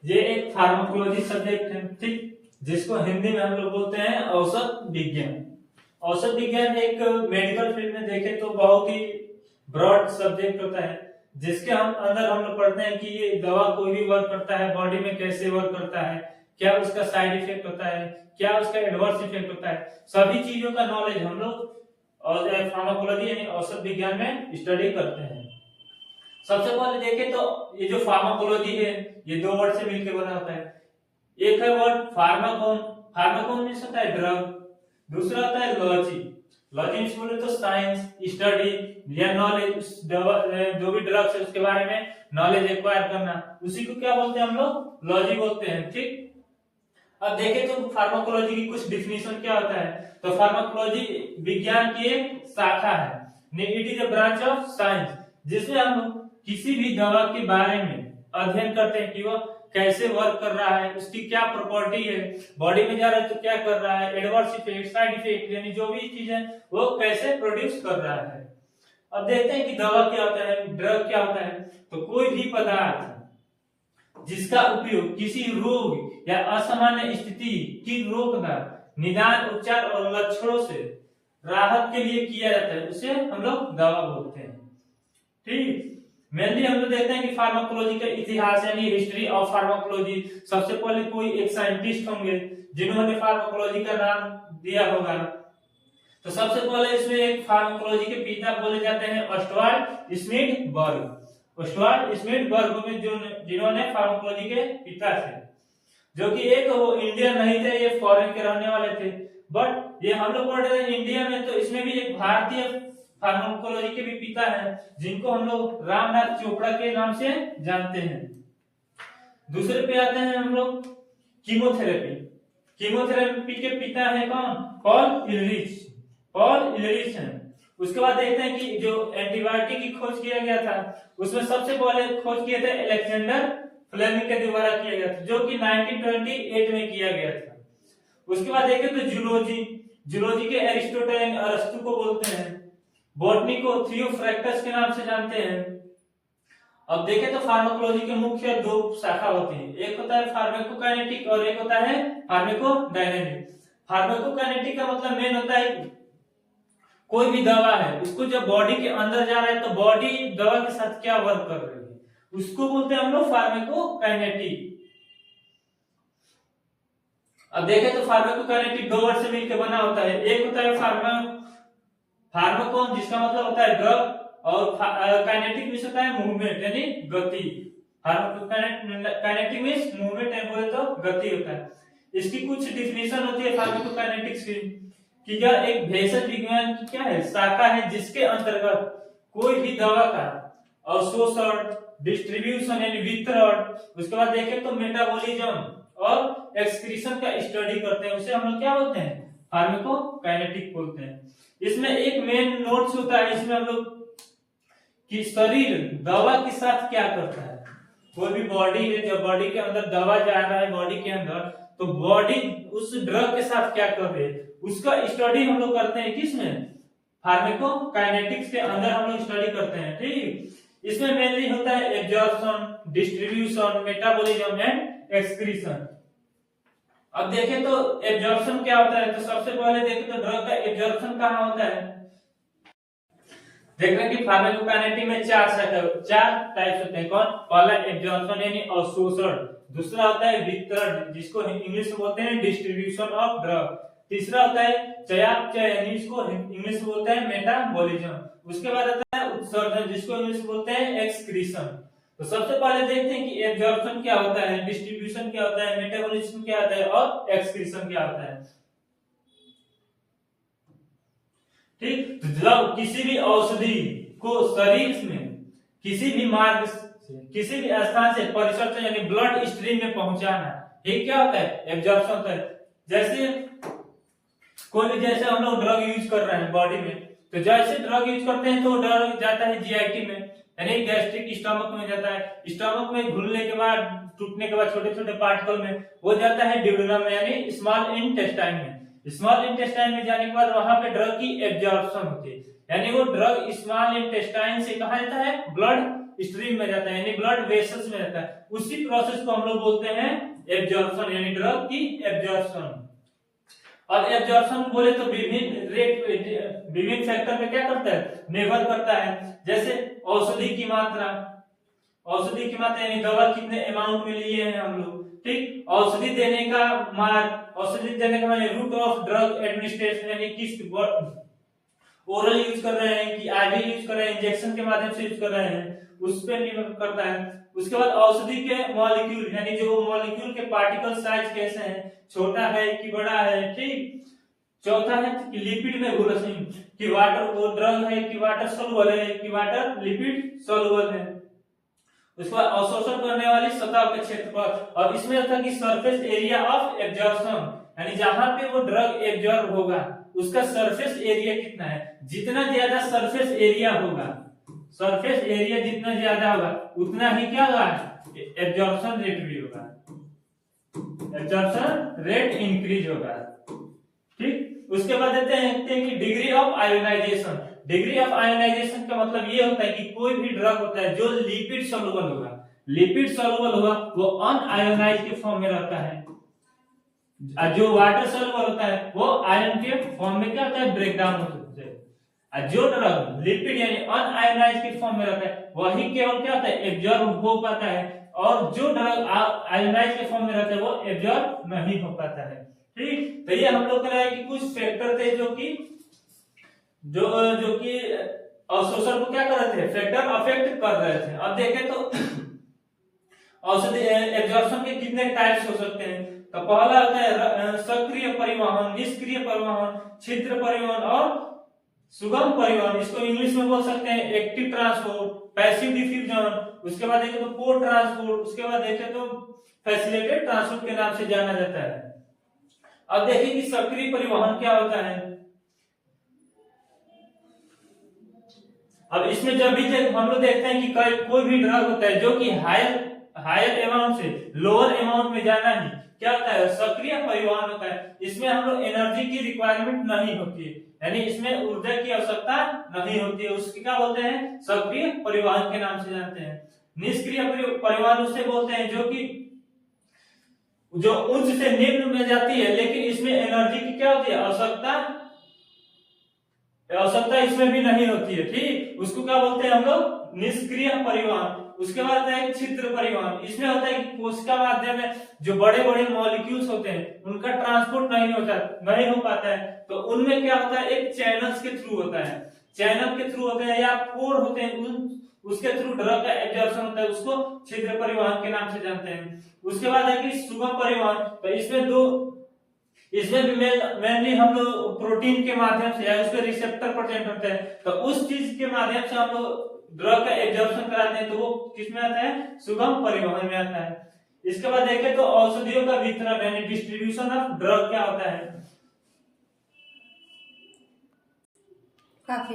ये एक pharmacology subject है, ठीक, जिसको हिंदी में हम लोग बोलते हैं औषध विज्ञान। औषध विज्ञान एक मेडिकल फील्ड में देखें तो बहुत ही ब्रॉड सब्जेक्ट होता है, जिसके अंदर हम लोग पढ़ते हैं कि ये दवा कोई भी वर्क करता है बॉडी में कैसे वर्क करता है, क्या उसका साइड इफेक्ट होता है, क्या उसका एडवर्स इफेक्ट होता है, सभी चीजों का नॉलेज हम लोग और फार्माकोलॉजी यानी औषध विज्ञान में स्टडी करते हैं। सबसे पहले देखें तो ये जो फार्माकोलॉजी है ये दो वर्ड से मिलकर बना होता है। एक है वर्ड फार्माकोन, फार्माकोन मींस होता है ड्रग, दूसरा होता है लॉजी, लॉजी मींस बोले तो साइंस, स्टडी या नॉलेज, जो भी ड्रग्स है उसके बारे में नॉलेज एक्वायर करना, उसी को क्या बोलते हैं हम लोग, लॉजी बोलते हैं, ठीक। अब देखें तो फार्माकोलॉजी की कुछ डिफिनेशन क्या होता है, तो फार्माकोलॉजी विज्ञान की एक शाखा है, it is a branch of science, जिसमें हम किसी भी दवा के बारे में अध्ययन करते हैं कि वो कैसे वर्क कर रहा है, उसकी क्या प्रॉपर्टी है, बॉडी में जा रहा है तो क्या कर रहा है, एडवर्स इफेक्ट, साइड इफेक्ट, यानी जो भी चीज है वो कैसे प्रोड्यूस कर रहा है। अब देखते हैं कि दवा क्या होता है, ड्रग क्या होता है, तो कोई भी पदार्थ जिसका उपयोग किसी रोग या असामान्य स्थिति की रोकना, निदान, उपचार और लक्षणों से राहत के लिए किया जाता है, उसे हम लोग दवा बोलते हैं, ठीक। मेनली हम लोग देखते हैं कि फार्माकोलॉजी का इतिहास यानी हिस्ट्री ऑफ फार्माकोलॉजी। सबसे पहले कोई एक साइंटिस्ट होंगे जिन्होंने फार्माकोलॉजी का नाम दिया होगा, तो सबसे पहले इसमें एक फार्माकोलॉजी के पिता बोले जाते हैं ऑस्वाल्ड स्मिथबर्ग। ऑस्वाल्ड स्मिथबर्ग में जो जिन्होंने फार्माकोलॉजी के पिता थे, जो कि एक वो इंडियन नहीं थे, ये फॉरेन के रहने वाले थे, बट ये हम लोग पढ़ रहे हैं इंडिया में, तो इसमें भी एक भारतीय फार्माकोलॉजी के भी पिता हैं जिनको हम लोग रामनाथ चोपड़ा के नाम से जानते हैं। दूसरे पे आते हैं हम लोग कीमोथेरेपी। कीमोथेरेपी के पिता है कौन, पॉल इलरिच, पॉल इलरिच हैं। उसके बाद देखते हैं कि जो एंटीबायोटिक की खोज किया गया था उसमें सबसे पहले खोज किया था अलेक्जेंडर फ्लेमिंग के द्वारा किया गया था, जो कि 1928 में किया गया था। उसके बाद देखें तो जूलॉजी, जूलॉजी के एरिस्टोटल यानी अरस्तु को बोलते हैं, बॉटनी को थियोफ्रैक्टस के नाम से जानते हैं। अब देखें तो फार्माकोलॉजी के मुख्य दो शाखा होती है, एक होता है फार्माकोकाइनेटिक और एक होता है फार्माकोडायनामिक। फार्माकोकाइनेटिक का मतलब मेन होता है कोई भी दवा है उसको जब बॉडी के अंदर जा रहा है तो बॉडी दवा के साथ क्या वर्क कर रही है, उसको बोलते हैं हम लोग फार्माकोकाइनेटिक। अब देखें तो फार्माकोकाइनेटिक दो वर्ड से मिलकर बना होता है, एक होता है फार्माकोन जिसका मतलब होता है ड्रग, और काइनेटिक मींस होता है मूवमेंट यानी गति। काइनेटिक मींस मूवमेंट है, बोले तो गति होता है। इसकी कुछ डिफिनेशन होती है फार्माकोकाइनेटिक्स की कि यह एक भेषज विज्ञान की क्या है, शाखा है, जिसके अंतर्गत कोई भी दवा का अवशोषण, डिस्ट्रीब्यूशन यानी वितरण, उसके बाद देखें तो मेटाबॉलिज्म और एक्सक्रीशन का स्टडी करते हैं, उसे हम लोग क्या बोलते हैं, फार्माकोकाइनेटिक बोलते हैं। इसमें एक मेन नोट्स होता है इसमें हम लोग कि शरीर दवा के साथ क्या करता है। कोई भी बॉडी है, जब बॉडी के अंदर दवा जा रहा है बॉडी के अंदर, तो बॉडी उस ड्रग के साथ क्या कर रही है उसका स्टडी हम लोग करते हैं, किसमें, फार्माकोकाइनेटिक्स के अंदर हम लोग स्टडी करते हैं, ठीक। इसमें मेनली होता है absorption, distribution, metabolism and excretion. अब देखें तो एब्जॉर्प्शन क्या होता है, तो सबसे पहले देखें तो ड्रग का एब्जॉर्प्शन कहाँ होता है। देख रहे हैं कि फार्माकोकाइनेटिक में चार टाइप्स होते हैं, कौन, पहला एब्जॉर्प्शन यानी अवशोषण, दूसरा होता है वितरण जिसको इंग्लिश में बोलते हैं डिस्ट्रीब्यूशन ऑफ ड्रग, तीसरा होता है चयापचय यानी इसको इंग्लिश में बोलते हैं मेटाबॉलिज्म, उसके बाद आता है उत्सर्जन जिसको इंग्लिश में बोलते हैं एक्सक्रीशन। तो सबसे पहले देखते हैं कि एब्जॉर्प्शन क्या होता है, डिस्ट्रीब्यूशन क्या होता है, मेटाबॉलिज्म क्या होता है और एक्सक्रीशन क्या होता है, ठीक। तो जब किसी भी औषधि को शरीर में किसी भी मार्ग से, किसी भी स्थान से परिसर्जन यानी ब्लड स्ट्रीम में पहुंचाना, ये क्या होता है, एब्जॉर्प्शन होता है। जैसे कोई भी, जैसे हम लोग ड्रग यूज कर रहे हैं बॉडी में, तो जैसे ड्रग यूज करते हैं तो ड्रग जाता है जीआईटी में यानी गैस्ट्रिक स्टमक में जाता है, स्टमक में घुलने के बाद, टूटने के बाद छोटे छोटे पार्टिकल में वो जाता है ड्यूडेनम में यानी स्मॉल इंटेस्टाइन में, स्मॉल इंटेस्टाइन में जाने के बाद वहां पे ड्रग की एब्जॉर्प्शन होती है, यानी वो ड्रग स्मॉल इंटेस्टाइन से कहां जाता है, ब्लड स्ट्रीम में जाता है, यानी ब्लड वेसल्स में जाता है। उसी प्रोसेस को हम लोग बोलते हैं एब्जॉर्प्शन, यानी ड्रग की एब्जॉर्प्शन। और एब्जॉर्प्शन बोले तो विभिन्न फैक्टर पे क्या करता है, निर्भर करता है। जैसे औषधि की मात्रा, औषधि की मात्रा यानी दवा कितने अमाउंट में लिए हैं हम लोग, ठीक। औषधि देने का मार्ग, औषधि देने का मार्ग, रूट ऑफ ड्रग एडमिनिस्ट्रेशन, यानी किस ओरल यूज कर रहे हैं कि आईवी यूज कर रहे हैं, इंजेक्शन के माध्यम से यूज कर रहे हैं, उस पर निर्भर करता है। उसके बाद औषधि के मॉलिक्यूल, यानी जो मॉलिक्यूल के पार्टिकल साइज कैसे हैं, छोटा है कि बड़ा है, ठीक। चौथा है कि लिपिड में घुलनशील, कि वाटर वो ड्रग है कि वाटर सॉल्युबल है कि वाटर लिपिड सॉल्युबल है। उसके बाद अवशोषण करने वाली सतह के क्षेत्रफल, और इसमें होता है कि सरफेस एरिया ऑफ एब्जॉर्प्शन, यानी जहां पे वो ड्रग एब्जॉर्ब होगा उसका सरफेस एरिया कितना है। जितना ज्यादा सरफेस एरिया होगा, सरफेस एरिया जितना ज्यादा होगा उतना ही क्या होगा, एब्जॉर्प्शन रेट भी होगा, एब्जॉर्प्शन रेट इंक्रीज होगा, ठीक। उसके बाद देते हैं कि degree of ionisation. Degree of ionisation का मतलब ये होता है कि कोई भी ड्रग होता है जो लिपिड सॉल्युबल होगा, लिपिड सॉल्युबल होगा वो अनआयोनाइज के फॉर्म में रहता है, जो वाटर सॉल्युबल होता है वो आयन के फॉर्म में क्या होता है, ब्रेक डाउन होता है। जो ड्रग लिपिड यानी अनआयोनाइज के फॉर्म में रहता है वही केवल क्या होता है, एब्जॉर्ब हो पाता है, और जो ड्रग आयोनाइज के फॉर्म में रहता है वो एब्जॉर्ब नहीं हो पाता है, ठीक। तो ये हम लोग कह रहे हैं कि कुछ फैक्टर थे जो कि अवशोषण को क्या कर रहे थे, फैक्टर अफेक्ट कर रहे थे। अब देखें तो औषधि एब्जॉर्प्शन के कितने टाइप्स हो सकते हैं। तो पहला होता है सक्रिय परिवहन, निष्क्रिय परिवहन, छिद्र परिवहन और सुगम परिवहन। इसको इंग्लिश में बोल सकते हैं एक्टिव ट्रांसपोर्ट, पैसिव डिफ्यूजन। उसके बाद देखें तो पोर्ट ट्रांसपोर्ट, उसके बाद देखें तो फैसिलिटेटेड ट्रांसपोर्ट के नाम से जाना जाता है। अब देखिए कि सक्रिय परिवहन क्या होता है। अब इसमें जब भी हम लोग देखते हैं कि कोई भी ड्रग होता है जो कि हायर अमाउंट से लोअर अमाउंट में जाना ही क्या होता है, सक्रिय परिवहन होता है। इसमें हम लोग एनर्जी की रिक्वायरमेंट नहीं होती है, यानी इसमें ऊर्जा की आवश्यकता नहीं होती है, उसकी क्या बोलते हैं, सक्रिय परिवहन के नाम से जानते हैं। निष्क्रिय परिवहन उसे बोलते हैं जो उच्च से निम्न में जाती है, लेकिन इसमें एनर्जी की क्या होती है, आवश्यकता इसमें भी नहीं होती है, ठीक। उसको क्या बोलते हैं हम लोग, निष्क्रिय परिवहन। उसके बाद है छिद्र परिवहन। इसमें होता है कि कोशिका माध्यम में जो बड़े बड़े मॉलिक्यूल्स होते हैं उनका ट्रांसपोर्ट नहीं हो पाता है, तो उनमें क्या होता है, एक चैनल्स के थ्रू होता है, चैनल के थ्रू होते हैं या पोर होते हैं, उसके थ्रू ड्रग का एब्जॉर्प्शन होता है, उसको छिद्र परिवहन के नाम से जानते हैं। उसके बाद है कि सुगम परिवहन। तो इसमें भी मेनली हम लोग प्रोटीन के माध्यम से या उसके रिसेप्टर प्रेजेंट होते हैं, तो उस चीज के माध्यम से हम लोग ड्रग का एब्जॉर्प्शन कराते हैं, तो वो किसमें आता है, सुगम परिवहन में आता है। इसके बाद देखें तो औषधियों का वितरण यानी डिस्ट्रीब्यूशन ऑफ ड्रग क्या होता है। काफी